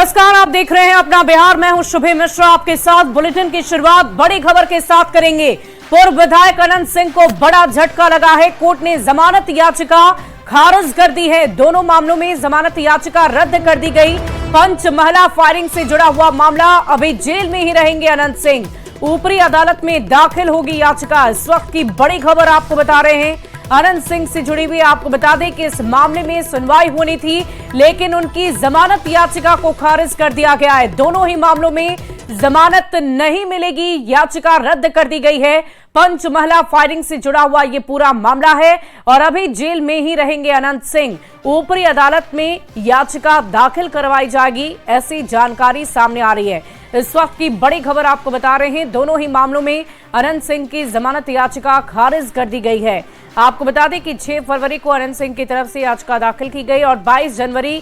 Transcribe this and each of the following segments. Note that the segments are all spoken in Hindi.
नमस्कार, आप देख रहे हैं अपना बिहार। मैं हूं शुभे मिश्रा, आपके साथ बुलेटिन की शुरुआत बड़ी खबर के साथ करेंगे। पूर्व विधायक अनंत सिंह को बड़ा झटका लगा है। कोर्ट ने जमानत याचिका खारिज कर दी है। दोनों मामलों में जमानत याचिका रद्द कर दी गई। पंचमहला फायरिंग से जुड़ा हुआ मामला, अभी जेल में ही रहेंगे अनंत सिंह। ऊपरी अदालत में दाखिल होगी याचिका। इस वक्त की बड़ी खबर आपको बता रहे हैं। अनंत सिंह से जुड़ी हुई आपको बता दें कि इस मामले में सुनवाई होनी थी, लेकिन उनकी जमानत याचिका को खारिज कर दिया गया है। दोनों ही मामलों में जमानत नहीं मिलेगी, याचिका रद्द कर दी गई है। पंचमहला फायरिंग से जुड़ा हुआ ये पूरा मामला है और अभी जेल में ही रहेंगे अनंत सिंह। ऊपरी अदालत में याचिका दाखिल करवाई जाएगी, ऐसी जानकारी सामने आ रही है। इस वक्त की बड़ी खबर आपको बता रहे हैं। दोनों ही मामलों में अनंत सिंह की जमानत याचिका खारिज कर दी गई है। आपको बता दें कि 6 फरवरी को अनंत सिंह की तरफ से याचिका दाखिल की गई और 22 जनवरी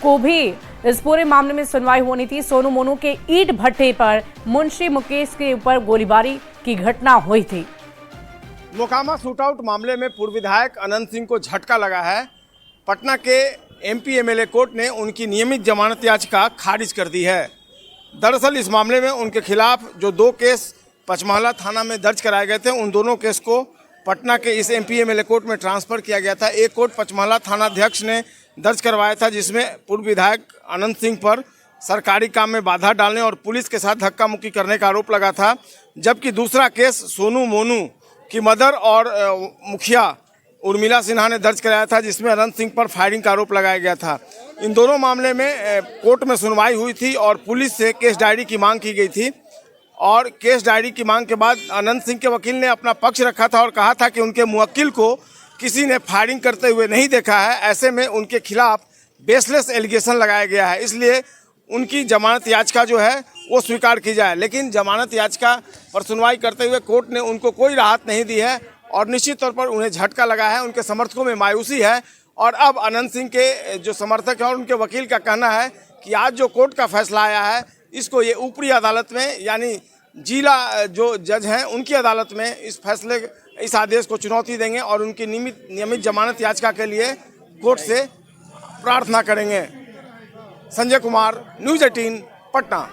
को भी इस पूरे मामले में सुनवाई होनी थी। सोनू मोनू के ईंट भट्टे पर मुंशी मुकेश के ऊपर गोलीबारी की घटना हुई थी। मोकामा शूटआउट मामले में पूर्व विधायक अनंत सिंह को झटका लगा है। पटना के एमपी एमएलए कोर्ट ने उनकी नियमित जमानत याचिका खारिज कर दी है। दरअसल इस मामले में उनके खिलाफ जो 2 केस पंचमहला थाना में दर्ज कराए गए थे, उन दोनों केस को पटना के इस एमपी एमएलए कोर्ट में ट्रांसफर किया गया था। एक कोर्ट पंचमहला थाना अध्यक्ष ने दर्ज करवाया था, जिसमें पूर्व विधायक अनंत सिंह पर सरकारी काम में बाधा डालने और पुलिस के साथ धक्का मुक्की करने का आरोप लगा था। जबकि दूसरा केस सोनू मोनू की मदर और मुखिया उर्मिला सिन्हा ने दर्ज कराया था, जिसमें अनंत सिंह पर फायरिंग का आरोप लगाया गया था। इन दोनों मामले में कोर्ट में सुनवाई हुई थी और पुलिस से केस डायरी की मांग की गई थी। और केस डायरी की मांग के बाद अनंत सिंह के वकील ने अपना पक्ष रखा था और कहा था कि उनके मुवक्किल को किसी ने फायरिंग करते हुए नहीं देखा है। ऐसे में उनके खिलाफ बेसलेस एलिगेशन लगाया गया है, इसलिए उनकी जमानत याचिका जो है वो स्वीकार की जाए। लेकिन जमानत याचिका पर सुनवाई करते हुए कोर्ट ने उनको कोई राहत नहीं दी है और निश्चित तौर पर उन्हें झटका लगा है। उनके समर्थकों में मायूसी है और अब अनंत सिंह के जो समर्थक हैं और उनके वकील का कहना है कि आज जो कोर्ट का फैसला आया है, इसको ये ऊपरी अदालत में यानी जिला जो जज हैं उनकी अदालत में इस आदेश को चुनौती देंगे और उनकी नियमित जमानत याचिका के लिए कोर्ट से प्रार्थना करेंगे। संजय कुमार, न्यूज़ 18 पटना।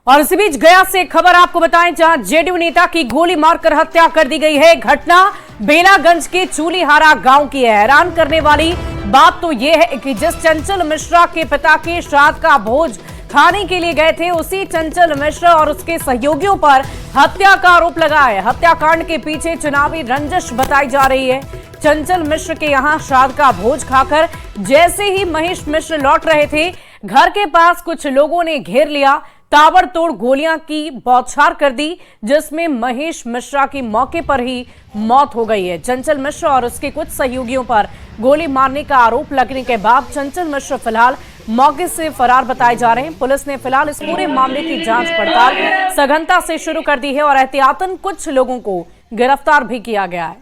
और इसी बीच गया से खबर आपको बताएं, जहां जेडीयू नेता की गोली मारकर हत्या कर दी गई है। घटना बेलागंज के चूलीहारा गांव की है। हैरान करने वाली बात तो यह है कि जिस चंचल मिश्रा के पिता के श्राद्ध का भोज खाने के लिए गए थे, उसी चंचल मिश्रा और उसके सहयोगियों पर हत्या का आरोप लगा है। हत्याकांड के पीछे चुनावी रंजिश बताई जा रही है। चंचल मिश्र के यहां श्राद्ध का भोज खाकर जैसे ही महेश मिश्र लौट रहे थे, घर के पास कुछ लोगों ने घेर लिया, ताबड़तोड़ गोलियां की बौछार कर दी, जिसमें महेश मिश्रा की मौके पर ही मौत हो गई है। चंचल मिश्र और उसके कुछ सहयोगियों पर गोली मारने का आरोप लगने के बाद चंचल मिश्र फिलहाल मौके से फरार बताए जा रहे हैं। पुलिस ने फिलहाल इस पूरे मामले की जांच पड़ताल सघनता से शुरू कर दी है और एहतियातन कुछ लोगों को गिरफ्तार भी किया गया है।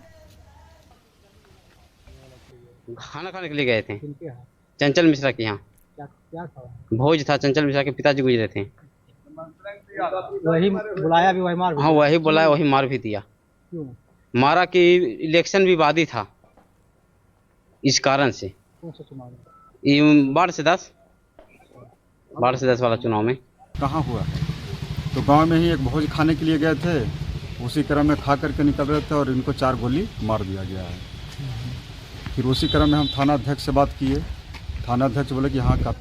खाना खाने के लिए गए थे चंचल मिश्रा के यहाँ। भोज था, चंचल मिश्रा के पिताजी गुजरे थे। वही बुलाया भी वही मार भी। हाँ, वही बुलाया वही मार भी दिया। क्यों मारा कि इलेक्शन विवादी था, इस कारण से। कौन सा चुनाव? ये 12 से 10 वाला चुनाव में। कहाँ हुआ? तो गांव में ही एक भोज खाने के लिए गए थे, उसी क्रम में खा करके निकल रहे थे और इनको 4 गोली मार दिया गया है। फिर उसी क्रम में हम थाना अध्यक्ष से बात किए। थाना अध्यक्ष बोले कि हाँ का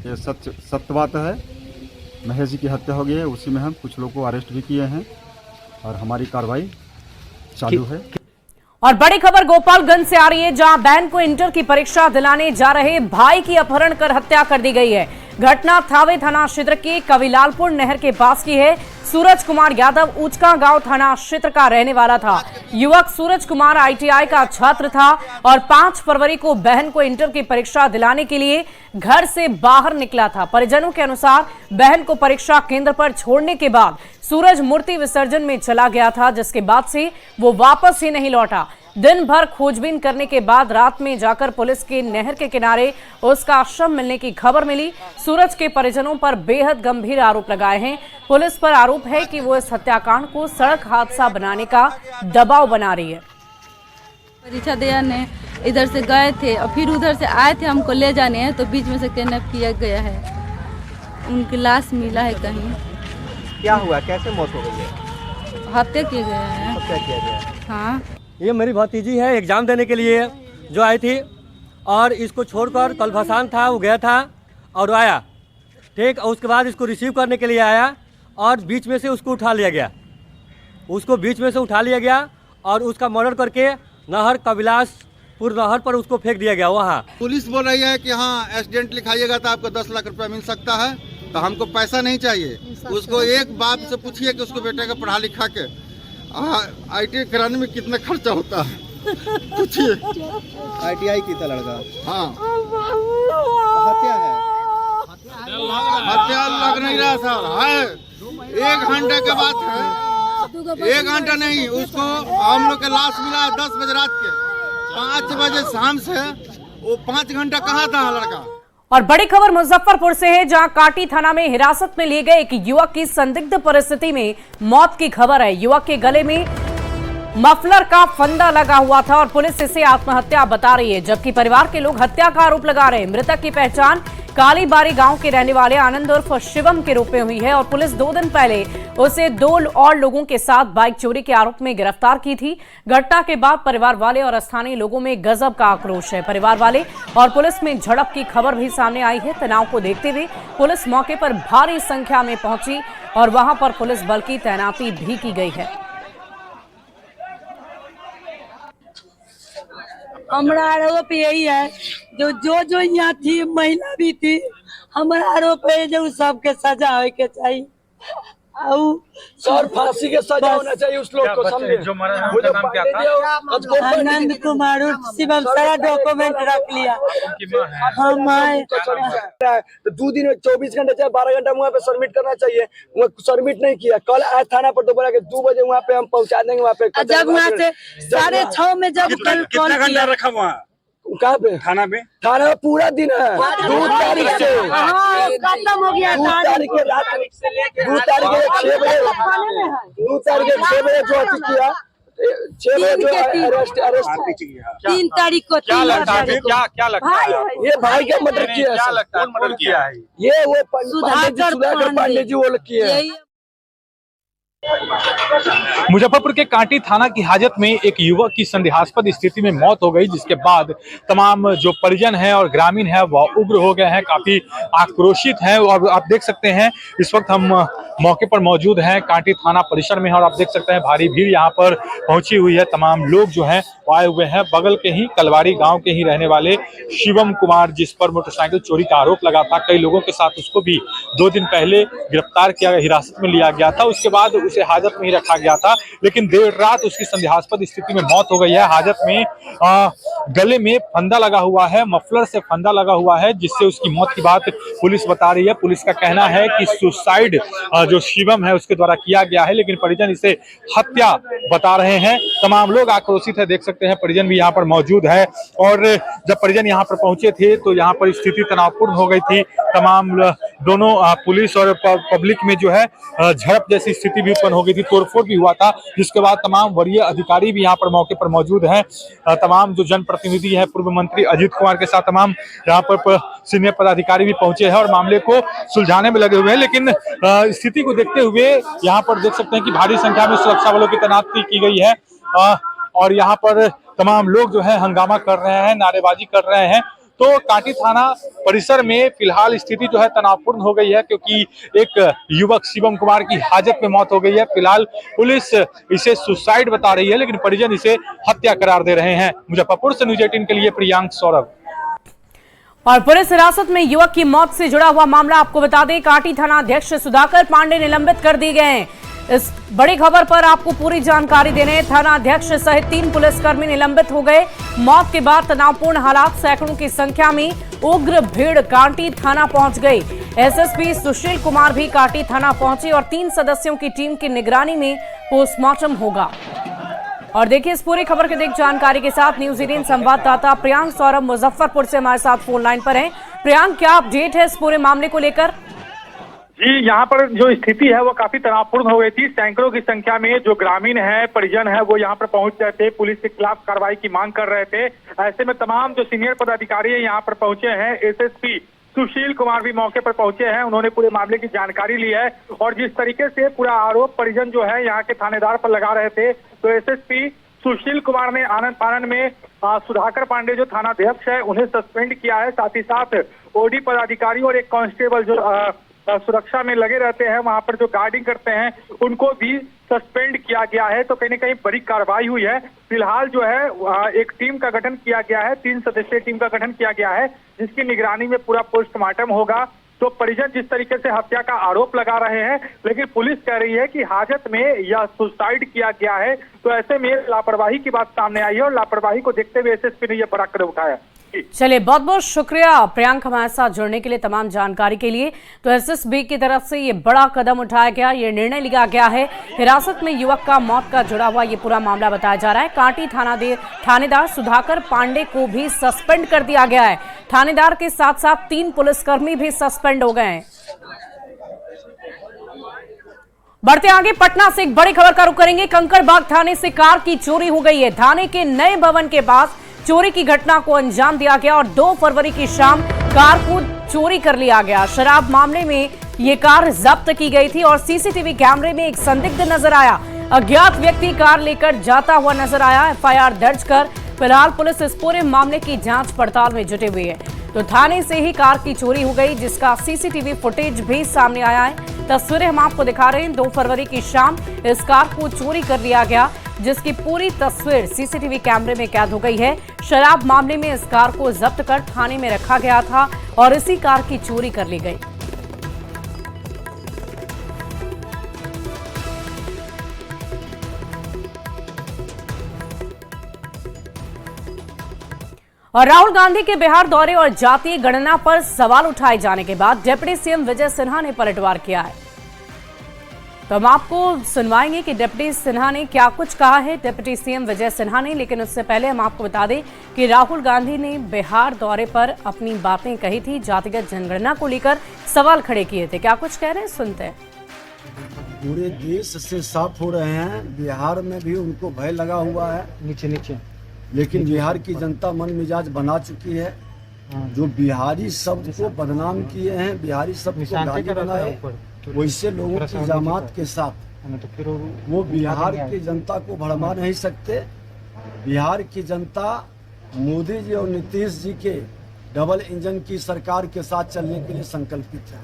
ये सत्य बात है, महेश जी की हत्या हो गई है। उसी में हम कुछ लोगों को अरेस्ट भी किए हैं और हमारी कार्रवाई चालू है। और बड़ी खबर गोपालगंज से आ रही है, जहां बहन को इंटर की परीक्षा दिलाने जा रहे भाई की अपहरण कर हत्या कर दी गई है। घटना थावे थाना क्षेत्र के कविलालपुर नहर के पास की है। सूरज कुमार यादव ऊचका गांव थाना क्षेत्र का रहने वाला था। युवक सूरज कुमार आईटीआई का छात्र था और 5 फरवरी को बहन को इंटर की परीक्षा दिलाने के लिए घर से बाहर निकला था। परिजनों के अनुसार बहन को परीक्षा केंद्र पर छोड़ने के बाद सूरज मूर्ति विसर्जन में चला गया था, जिसके बाद से वो वापस ही नहीं लौटा। दिन भर खोजबीन करने के बाद रात में जाकर पुलिस के नहर के किनारे उसका शव मिलने की खबर मिली। सूरज के परिजनों पर बेहद गंभीर आरोप लगाए हैं। पुलिस पर आरोप है कि वो इस हत्याकांड को सड़क हादसा बनाने का दबाव बना रही है। परीक्षा देने इधर से गए थे और फिर उधर से आए थे हमको ले जाने हैं, तो बीच में से किडनैप किया गया है। उनकी लाश मिला है कहीं। क्या हुआ, कैसे मौत हो गई है? हत्या किए गए हैं। क्या किया गया? हाँ, ये मेरी भतीजी है, एग्ज़ाम देने के लिए जो आई थी और इसको छोड़कर कल भसान था, वो गया था और आया, ठीक। और उसके बाद इसको रिसीव करने के लिए आया और बीच में से उसको उठा लिया गया, उसको बीच में से उठा लिया गया और उसका मर्डर करके नहर कविलासपुर नहर पर उसको फेंक दिया गया वहाँ। पुलिस बोल रही है कि हाँ एक्सीडेंट लिखाइएगा तो आपको 10 लाख रुपया मिल सकता है, तो हमको पैसा नहीं चाहिए। उसको एक बाप से पूछिए कि उसको बेटे को पढ़ा लिखा के ITI कराने में कितना खर्चा होता है, पूछिए। ITI की था लड़का। हाँ, हत्या है। हत्या लग नहीं रहा सर, है 1 घंटे के बाद है, 1 घंटा नहीं। उसको हम लोग के लाश मिला 10 बजे रात के, 5 बजे शाम से वो 5 घंटा कहाँ था लड़का। और बड़ी खबर मुजफ्फरपुर से है, जहां काटी थाना में हिरासत में लिए गए एक युवक की संदिग्ध परिस्थिति में मौत की खबर है। युवक के गले में मफलर का फंदा लगा हुआ था और पुलिस इसे आत्महत्या बता रही है, जबकि परिवार के लोग हत्या का आरोप लगा रहे हैं। मृतक की पहचान कालीबारी गांव के रहने वाले आनंद उर्फ शिवम के रूप में हुई है और पुलिस 2 दिन पहले उसे 2 और लोगों के साथ बाइक चोरी के आरोप में गिरफ्तार की थी। घटना के बाद परिवार वाले और स्थानीय लोगों में गजब का आक्रोश है। परिवार वाले और पुलिस में झड़प की खबर भी सामने आई है। तनाव को देखते हुए पुलिस मौके पर भारी संख्या में पहुंची और वहां पर पुलिस बल की तैनाती भी की गई है। हमारा आरोप यही है, जो यहाँ थी महिला भी थी, हमारा आरोप है जो सबके सजा हो के चाहिए। सर फांसी के सजा होना चाहिए उस लोग को, समझे? आनंद कुमार शिवम सारा डॉक्यूमेंट रख लिया। हम तो 2 दिन में 24 घंटे चाहे 12 घंटा वहाँ पे सबमिट करना चाहिए, वहाँ सबमिट नहीं किया। कल आए थाना पर तो बोला कि 2 बजे वहाँ पे हम पहुँचा देंगे। वहाँ पे जब वहाँ से 6:30 में जब कल कितना घंटा रखा वहाँ? कहाँ पे? थाना में पूरा दिन है। 2 तारीख से खत्म हो गया। 2 तारीख के रात 2 तारीख के 6 बजे 2 तारीख के 6 बजे जो अटक किया, 6 बजे जो अरेस्ट 3 तारीख को। क्या लगता है ये भाई का मर्डर किया? क्या लगता है मर्डर किया है? ये वो सुधाकर पांडे जी वो किए हैं। मुजफ्फरपुर के कांटी थाना की हाजत में एक युवक की संदेहास्पद स्थिति में मौत हो गई, जिसके बाद तमाम जो परिजन हैं और ग्रामीण हैं वह उग्र हो गए हैं, काफी आक्रोशित हैं। और आप देख सकते हैं इस वक्त हम मौके पर मौजूद हैं कांटी थाना परिसर में, और आप देख सकते हैं भारी भीड़ यहाँ पर पहुंची हुई है। तमाम लोग जो हैं आए हुए हैं। बगल के ही कलवारी गाँव के ही रहने वाले शिवम कुमार, जिस पर मोटरसाइकिल चोरी का आरोप लगा था, कई लोगों के साथ उसको भी 2 दिन पहले गिरफ्तार किया, हिरासत में लिया गया था। उसके बाद उसे हाजत में ही रखा गया था, लेकिन देर रात उसकी संदेहास्पद स्थिति में मौत हो गई है। हाजत में गले में फंदा लगा हुआ है, मफलर से फंदा लगा हुआ है, जिससे उसकी मौत की बात पुलिस बता रही है। पुलिस का कहना है कि सुसाइड जो शिवम है उसके द्वारा किया गया है, लेकिन परिजन इसे हत्या बता रहे हैं। तमाम लोग आक्रोशित है, देख सकते हैं परिजन भी यहाँ पर मौजूद है। और जब परिजन यहाँ पर पहुंचे थे तो यहाँ पर स्थिति तनावपूर्ण हो गई थी। तमाम दोनों पुलिस और पब्लिक में जो है झड़प जैसी स्थिति भी उत्पन्न हो गई थी, तोड़फोड़ भी हुआ था, जिसके बाद तमाम वरीय अधिकारी भी यहाँ पर मौके पर मौजूद हैं। तमाम जो जनप्रतिनिधि है, पूर्व मंत्री अजीत कुमार के साथ तमाम यहाँ पर सीनियर पदाधिकारी भी पहुंचे हैं और मामले को सुलझाने में लगे हुए हैं। लेकिन स्थिति को देखते हुए यहाँ पर देख सकते हैं कि भारी संख्या में सुरक्षा बलों की तैनाती की गई है और यहाँ पर तमाम लोग जो है हंगामा कर रहे हैं, नारेबाजी कर रहे हैं। तो कांटी थाना परिसर में फिलहाल स्थिति जो है तनावपूर्ण हो गई है, क्योंकि एक युवक शिवम कुमार की हाजत में मौत हो गई है। फिलहाल पुलिस इसे सुसाइड बता रही है, लेकिन परिजन इसे हत्या करार दे रहे हैं। मुजफ्फरपुर से न्यूज़ 18 के लिए प्रियांक सौरभ। और पुलिस हिरासत में युवक की मौत से जुड़ा हुआ मामला आपको बता दें, कांटी थाना अध्यक्ष सुधाकर पांडे निलंबित कर दिए गए हैं। इस बड़ी खबर पर आपको पूरी जानकारी देने थाना अध्यक्ष सहित 3 पुलिसकर्मी निलंबित हो गए। मौत के बाद तनावपूर्ण हालात, सैकड़ों की संख्या में उग्र भीड़ कांटी थाना पहुंच गई। एसएसपी सुशील कुमार भी कांटी थाना पहुंचे और 3 सदस्यों की टीम की निगरानी में पोस्टमार्टम होगा। और देखिए इस पूरी खबर की अधिक जानकारी के साथ न्यूज़ 18 संवाददाता प्रियांक सौरभ मुजफ्फरपुर से हमारे साथ फोन लाइन पर हैं। प्रियांक, क्या अपडेट है इस पूरे मामले को लेकर? जी, यहाँ पर जो स्थिति है वो काफी तनावपूर्ण हो गई थी। सैकड़ों की संख्या में जो ग्रामीण है, परिजन है, वो यहाँ पर पहुंच रहे थे, पुलिस के खिलाफ कार्रवाई की मांग कर रहे थे। ऐसे में तमाम जो सीनियर पदाधिकारी यहाँ पर पहुंचे हैं, एसएसपी सुशील कुमार भी मौके पर पहुंचे हैं। उन्होंने पूरे मामले की जानकारी ली है और जिस तरीके से पूरा आरोप परिजन जो है यहाँ के थानेदार पर लगा रहे थे, तो एसएसपी सुशील कुमार ने आनंद फानन में सुधाकर पांडे जो थानाध्यक्ष है उन्हें सस्पेंड किया है। साथ ही साथ ओडी पदाधिकारी और एक कांस्टेबल जो सुरक्षा में लगे रहते हैं, वहां पर जो गार्डिंग करते हैं, उनको भी सस्पेंड किया गया है। तो कहीं ना कहीं बड़ी कार्रवाई हुई है। फिलहाल जो है एक टीम का गठन किया गया है, 3 सदस्यीय टीम का गठन किया गया है, जिसकी निगरानी में पूरा पोस्टमार्टम होगा। तो परिजन जिस तरीके से हत्या का आरोप लगा रहे हैं, लेकिन पुलिस कह रही है कि हाजत में यह सुसाइड किया गया है। तो ऐसे में लापरवाही की बात सामने आई है और लापरवाही को देखते हुए एसएसपी ने यह बड़ा कदम उठाया। चलिए, बहुत बहुत शुक्रिया प्रियांक हमारे साथ जुड़ने के लिए, तमाम जानकारी के लिए। तो एसएसबी की तरफ से ये बड़ा कदम उठाया गया, ये निर्णय लिया गया है। हिरासत में युवक का मौत का जुड़ा हुआ ये पूरा मामला बताया जा रहा है। कांटी थानेदार सुधाकर पांडे को भी सस्पेंड कर दिया गया है। थानेदार के साथ साथ 3 पुलिसकर्मी भी सस्पेंड हो गए हैं। बढ़ते आगे, पटना से एक बड़ी खबर का रुख करेंगे। कंकड़बाग थाने से कार की चोरी हो गई है। थाने के नए भवन के पास चोरी की घटना को अंजाम दिया गया और 2 फरवरी की शाम कार को चोरी कर लिया गया। शराब मामले में ये कार जब्त की गई थी और सीसीटीवी कैमरे में एक संदिग्ध नजर आया। अज्ञात व्यक्ति कार लेकर जाता हुआ नजर आया। एफआईआर दर्ज कर फिलहाल पुलिस इस पूरे मामले की जांच पड़ताल में जुटी हुई है। तो थाने से ही कार की चोरी हो गई, जिसका सीसीटीवी फुटेज भी सामने आया है। तस्वीरें हम आपको दिखा रहे हैं। 2 फरवरी की शाम इस कार को चोरी कर लिया गया, जिसकी पूरी तस्वीर सीसीटीवी कैमरे में कैद हो गई है। शराब मामले में इस कार को जब्त कर थाने में रखा गया था और इसी कार की चोरी कर ली गई। और राहुल गांधी के बिहार दौरे और जातीय गणना पर सवाल उठाए जाने के बाद डिप्टी सीएम विजय सिन्हा ने पलटवार किया है। तो हम आपको सुनवाएंगे कि डिप्टी सिन्हा ने क्या कुछ कहा है, डिप्टी सीएम विजय सिन्हा ने। लेकिन उससे पहले हम आपको बता दें कि राहुल गांधी ने बिहार दौरे पर अपनी बातें कही थी, जातिगत जनगणना को लेकर सवाल खड़े किए थे। क्या कुछ कह रहे हैं, सुनते हैं। पूरे देश से साफ हो रहे हैं, बिहार में भी उनको भय लगा हुआ है नीचे, लेकिन बिहार की जनता मन मिजाज बना चुकी है। जो बिहारी शब्द को बदनाम किए हैं, बिहारी शब्द को गाली बनाए, वैसे लोगों की जमात के साथ वो बिहार की जनता को भड़मा नहीं सकते। बिहार की जनता मोदी जी और नीतीश जी के डबल इंजन की सरकार के साथ चलने के लिए संकल्पित है।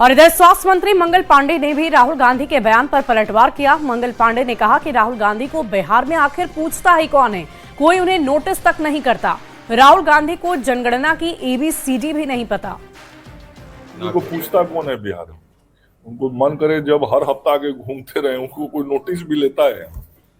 और इधर स्वास्थ्य मंत्री मंगल पांडे ने भी राहुल गांधी के बयान पर पलटवार किया। मंगल पांडे ने कहा कि राहुल गांधी को बिहार में आखिर पूछता ही कौन है, कोई उन्हें नोटिस तक नहीं करता। राहुल गांधी को जनगणना की ABCD भी नहीं पता। उनको पूछता कौन है बिहार में? उनको मन करे जब हर हफ्ता आगे घूमते रहे, उनको कोई नोटिस भी लेता है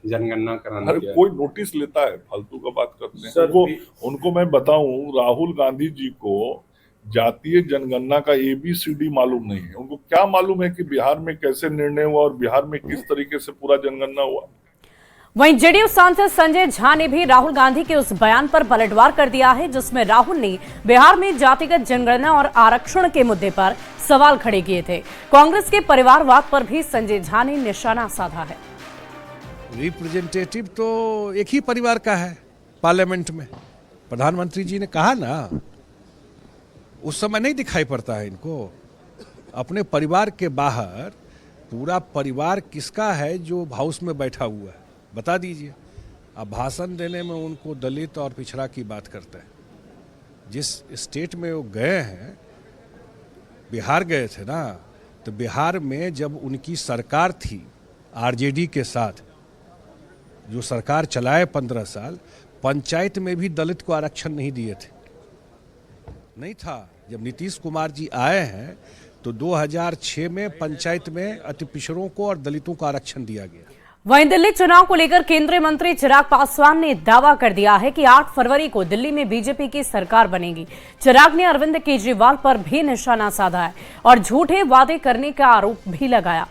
जनगणना कराने? अरे कोई नोटिस लेता है? फालतू का बात करते हैं। उनको मैं बताऊं, राहुल गांधी जी को जातीय जनगणना का ABCD मालूम नहीं है। उनको क्या मालूम है कि बिहार में कैसे निर्णय हुआ और बिहार में किस तरीके से पूरा जनगणना हुआ। वहीं जेडीयू सांसद संजय झा ने भी राहुल गांधी के उस बयान पर पलटवार कर दिया है, जिसमें राहुल ने बिहार में जातिगत जनगणना और आरक्षण के मुद्दे पर सवाल खड़े किए थे। कांग्रेस के परिवारवाद पर भी संजय झा ने निशाना साधा है। रिप्रेजेंटेटिव तो एक ही परिवार का है पार्लियामेंट में। प्रधानमंत्री जी ने कहा ना, उस समय नहीं दिखाई पड़ता है इनको। अपने परिवार के बाहर पूरा परिवार किसका है जो हाउस में बैठा हुआ है, बता दीजिए। अब भाषण देने में उनको दलित और पिछड़ा की बात करते हैं। जिस स्टेट में वो गए हैं, बिहार गए थे ना, तो बिहार में जब उनकी सरकार थी आरजेडी के साथ, जो सरकार चलाए 15 साल, पंचायत में भी दलित को आरक्षण नहीं दिए थे, नहीं था। जब नीतीश कुमार जी आए हैं तो 2006 में पंचायत में अति पिछड़ों को और दलितों को आरक्षण दिया गया। वहीं दिल्ली चुनाव को लेकर केंद्रीय मंत्री चिराग पासवान ने दावा कर दिया है कि 8 फरवरी को दिल्ली में बीजेपी की सरकार बनेगी। चिराग ने अरविंद केजरीवाल पर भी निशाना साधा है और झूठे वादे करने का आरोप भी लगाया।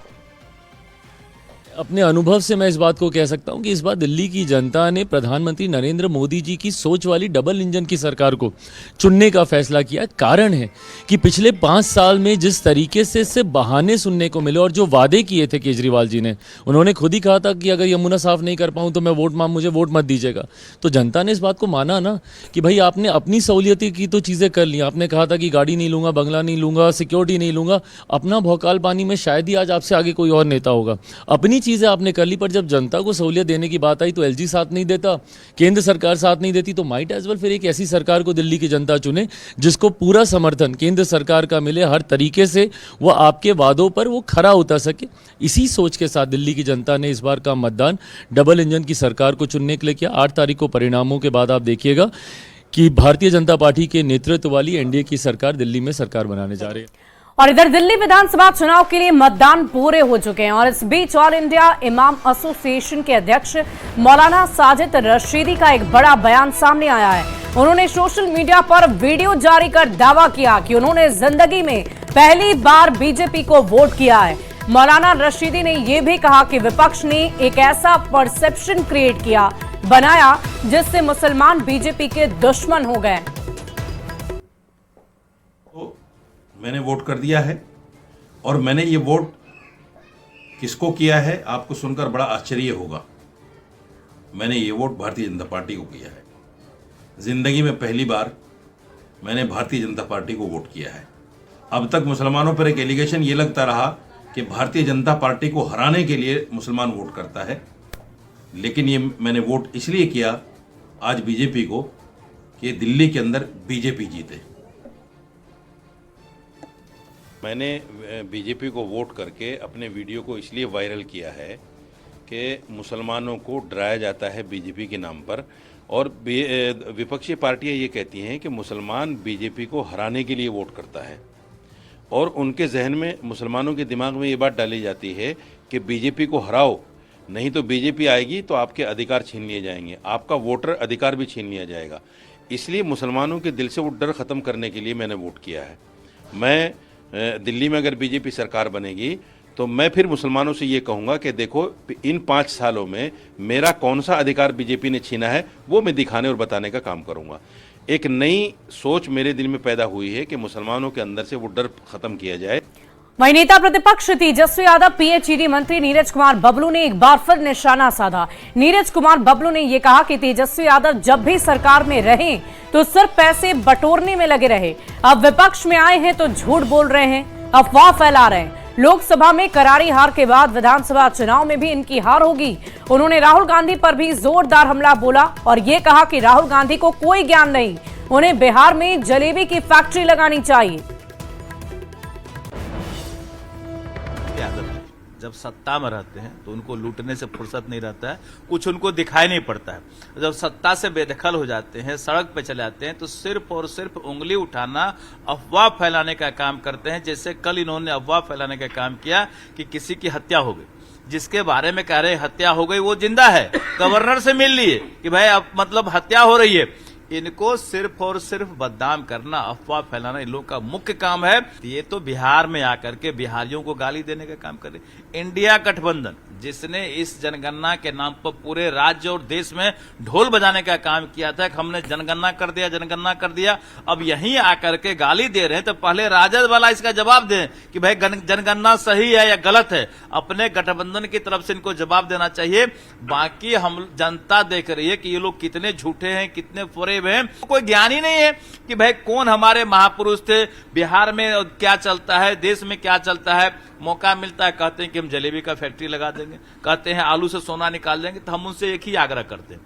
अपने अनुभव से मैं इस बात को कह सकता हूं कि इस बार दिल्ली की जनता ने प्रधानमंत्री नरेंद्र मोदी जी की सोच वाली डबल इंजन की सरकार को चुनने का फैसला किया। कारण है कि पिछले 5 साल में जिस तरीके से इससे बहाने सुनने को मिले और जो वादे किए थे केजरीवाल जी ने, उन्होंने खुद ही कहा था कि अगर यमुना साफ नहीं कर पाऊँ तो मैं मुझे वोट मत दीजिएगा। तो जनता ने इस बात को माना ना कि भाई आपने अपनी सहूलियत की तो चीज़ें कर ली। आपने कहा था कि गाड़ी नहीं लूँगा, बंगला नहीं लूँगा, सिक्योरिटी नहीं लूँगा, अपना भौकाल पानी में शायद ही आज आपसे आगे कोई और नेता होगा। अपनी चीज़ें आपने कर ली, पर जब जनता को सहूलियत देने की बात आई तो एलजी साथ नहीं देता, केंद्र सरकार साथ नहीं देती, तो माइट एज वेल फिर एक ऐसी सरकार को दिल्ली की जनता चुने जिसको पूरा समर्थन केंद्र सरकार का मिले, हर तरीके से वो आपके वादों पर वो खरा उतर सके। इसी सोच के साथ दिल्ली की जनता ने इस बार का मतदान डबल इंजन की सरकार को चुनने के लिए किया। 8 तारीख को परिणामों के बाद आप देखिएगा कि भारतीय जनता पार्टी के नेतृत्व वाली एनडीए की सरकार दिल्ली में सरकार बनाने जा रही है। और इधर दिल्ली विधानसभा चुनाव के लिए मतदान पूरे हो चुके हैं और इस बीच ऑल इंडिया इमाम एसोसिएशन के अध्यक्ष मौलाना साजिद रशीदी का एक बड़ा बयान सामने आया है। उन्होंने सोशल मीडिया पर वीडियो जारी कर दावा किया कि उन्होंने जिंदगी में पहली बार बीजेपी को वोट किया है। मौलाना रशीदी ने यह भी कहा कि विपक्ष ने एक ऐसा परसेप्शन क्रिएट बनाया जिससे मुसलमान बीजेपी के दुश्मन हो गए। मैंने वोट कर दिया है और मैंने ये वोट किसको किया है आपको सुनकर बड़ा आश्चर्य होगा। मैंने ये वोट भारतीय जनता पार्टी को किया है। जिंदगी में पहली बार मैंने भारतीय जनता पार्टी को वोट किया है। अब तक मुसलमानों पर एक एलिगेशन ये लगता रहा कि भारतीय जनता पार्टी को हराने के लिए मुसलमान वोट करता है, लेकिन ये मैंने वोट इसलिए किया आज बीजेपी को कि दिल्ली के अंदर बीजेपी जीते। मैंने बीजेपी को वोट करके अपने वीडियो को इसलिए वायरल किया है कि मुसलमानों को डराया जाता है बीजेपी के नाम पर, और विपक्षी पार्टियां ये कहती हैं कि मुसलमान बीजेपी को हराने के लिए वोट करता है, और उनके जहन में, मुसलमानों के दिमाग में ये बात डाली जाती है कि बीजेपी को हराओ, नहीं तो बीजेपी आएगी तो आपके अधिकार छीन लिए जाएंगे, आपका वोटर अधिकार भी छीन लिया जाएगा। इसलिए मुसलमानों के दिल से वो डर ख़त्म करने के लिए मैंने वोट किया है। मैं दिल्ली में अगर बीजेपी सरकार बनेगी तो मैं फिर मुसलमानों से ये कहूँगा कि देखो इन 5 सालों में मेरा कौन सा अधिकार बीजेपी ने छीना है वो मैं दिखाने और बताने का काम करूँगा। एक नई सोच मेरे दिल में पैदा हुई है कि मुसलमानों के अंदर से वो डर खत्म किया जाए। वहीं नेता प्रतिपक्ष तेजस्वी यादव पीएचईडी मंत्री नीरज कुमार बबलू ने एक बार फिर निशाना साधा। नीरज कुमार बबलू ने यह कहा कि तेजस्वी यादव जब भी सरकार में रहे तो सिर्फ पैसे बटोरने में लगे रहे, अब विपक्ष में आए हैं तो झूठ बोल रहे हैं, अफवाह फैला रहे हैं। लोकसभा में करारी हार के बाद विधानसभा चुनाव में भी इनकी हार होगी। उन्होंने राहुल गांधी पर भी जोरदार हमला बोला और ये कहा कि राहुल गांधी को कोई ज्ञान नहीं, उन्हें बिहार में जलेबी की फैक्ट्री लगानी चाहिए। जब सत्ता में रहते हैं तो उनको लूटने से फुर्सत नहीं रहता है, कुछ उनको दिखाई नहीं पड़ता है। जब सत्ता से बेदखल हो जाते हैं, सड़क पे चले आते हैं, तो सिर्फ और सिर्फ उंगली उठाना, अफवाह फैलाने का काम करते हैं। जैसे कल इन्होंने अफवाह फैलाने का काम किया कि किसी की हत्या हो गई, जिसके बारे में कह रहे हत्या हो गई वो जिंदा है, गवर्नर से मिल लिए कि भाई अब मतलब हत्या हो रही है। इनको सिर्फ और सिर्फ बदनाम करना, अफवाह फैलाना इन लोगों का मुख्य काम है। ये तो बिहार में आकर के बिहारियों को गाली देने का काम करे। इंडिया गठबंधन जिसने इस जनगणना के नाम पर पूरे राज्य और देश में ढोल बजाने का काम किया था कि हमने जनगणना कर दिया, जनगणना कर दिया, अब यहीं आकर के गाली दे रहे हैं, तो पहले राजद वाला इसका जवाब दें कि भाई जनगणना सही है या गलत है। अपने गठबंधन की तरफ से इनको जवाब देना चाहिए। बाकी हम जनता देख रही है कि ये लोग कितने झूठे हैं, कितने फरेब हैं। कोई ज्ञान ही नहीं है कि भाई कौन हमारे महापुरुष थे, बिहार में क्या चलता है, देश में क्या चलता है। मौका मिलता है कहते हैं कि हम जलेबी का फैक्ट्री लगा देंगे, कहते हैं आलू से सोना निकाल देंगे। तो हम उनसे एक ही आग्रह करते हैं,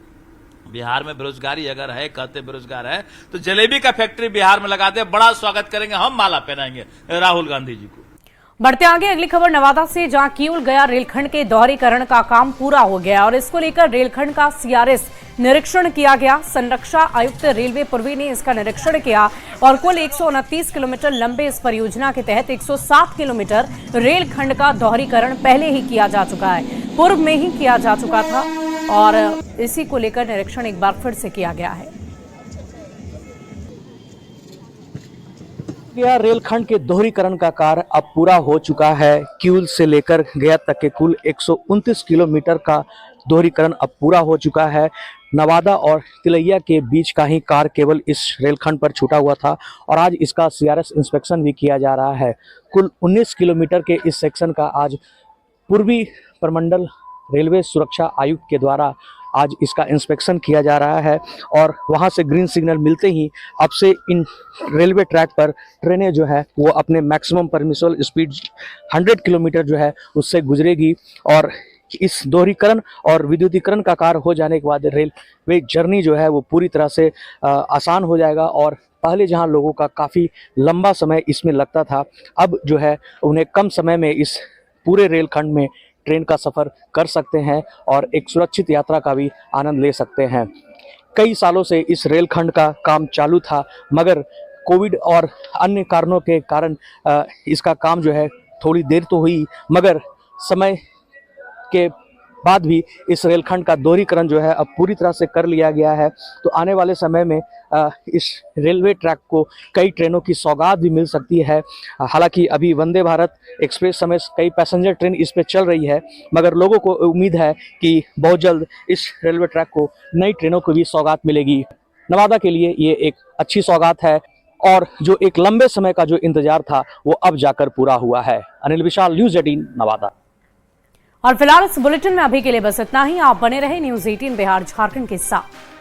बिहार में बेरोजगारी अगर है, कहते बेरोजगार है, तो जलेबी का फैक्ट्री बिहार में लगा दे, बड़ा स्वागत करेंगे, हम माला पहनाएंगे राहुल गांधी जी को। बढ़ते आगे अगली खबर नवादा से, जहां किऊल गया रेलखंड के दोहरीकरण का काम पूरा हो गया और इसको लेकर रेलखंड का सीआरएस निरीक्षण किया गया। संरक्षा आयुक्त रेलवे पूर्वी ने इसका निरीक्षण किया और कुल 129 किलोमीटर लंबे इस परियोजना के तहत 107 किलोमीटर रेलखंड का दोहरीकरण पहले ही किया जा चुका है, पूर्व में ही किया जा चुका था और इसी को लेकर निरीक्षण एक बार फिर से किया गया है। गया रेलखंड के दोहरीकरण का कार्य अब पूरा हो चुका है। किउल से लेकर गया तक के कुल 129 किलोमीटर का दोहरीकरण अब पूरा हो चुका है। नवादा और तिलैया के बीच का ही कार्य केवल इस रेलखंड पर छूटा हुआ था और आज इसका सीआरएस इंस्पेक्शन भी किया जा रहा है। कुल 19 किलोमीटर के इस सेक्शन का आज पूर्वी प्रमंडल रेलवे सुरक्षा आयुक्त के द्वारा आज इसका इंस्पेक्शन किया जा रहा है और वहां से ग्रीन सिग्नल मिलते ही अब से इन रेलवे ट्रैक पर ट्रेनें जो है वो अपने मैक्सिमम परमिसिबल स्पीड 100 किलोमीटर जो है उससे गुजरेगी और इस दोहरीकरण और विद्युतीकरण का कार्य हो जाने के बाद रेलवे जर्नी जो है वो पूरी तरह से आसान हो जाएगा और पहले जहां लोगों का काफ़ी लंबा समय इसमें लगता था, अब जो है उन्हें कम समय में इस पूरे रेलखंड में ट्रेन का सफ़र कर सकते हैं और एक सुरक्षित यात्रा का भी आनंद ले सकते हैं। कई सालों से इस रेलखंड का काम चालू था मगर कोविड और अन्य कारणों के कारण इसका काम जो है थोड़ी देर तो हुई मगर समय के बाद भी इस रेलखंड का दोहरीकरण जो है अब पूरी तरह से कर लिया गया है। तो आने वाले समय में इस रेलवे ट्रैक को कई ट्रेनों की सौगात भी मिल सकती है। हालांकि अभी वंदे भारत एक्सप्रेस समेत कई पैसेंजर ट्रेन इस पे चल रही है मगर लोगों को उम्मीद है कि बहुत जल्द इस रेलवे ट्रैक को नई ट्रेनों को भी सौगात मिलेगी। नवादा के लिए ये एक अच्छी सौगात है और जो एक लंबे समय का जो इंतजार था वो अब जाकर पूरा हुआ है। अनिल विशाल, न्यूज़ 18 नवादा। और फिलहाल इस बुलेटिन में अभी के लिए बस इतना ही। आप बने रहे न्यूज़ 18 बिहार झारखंड के साथ।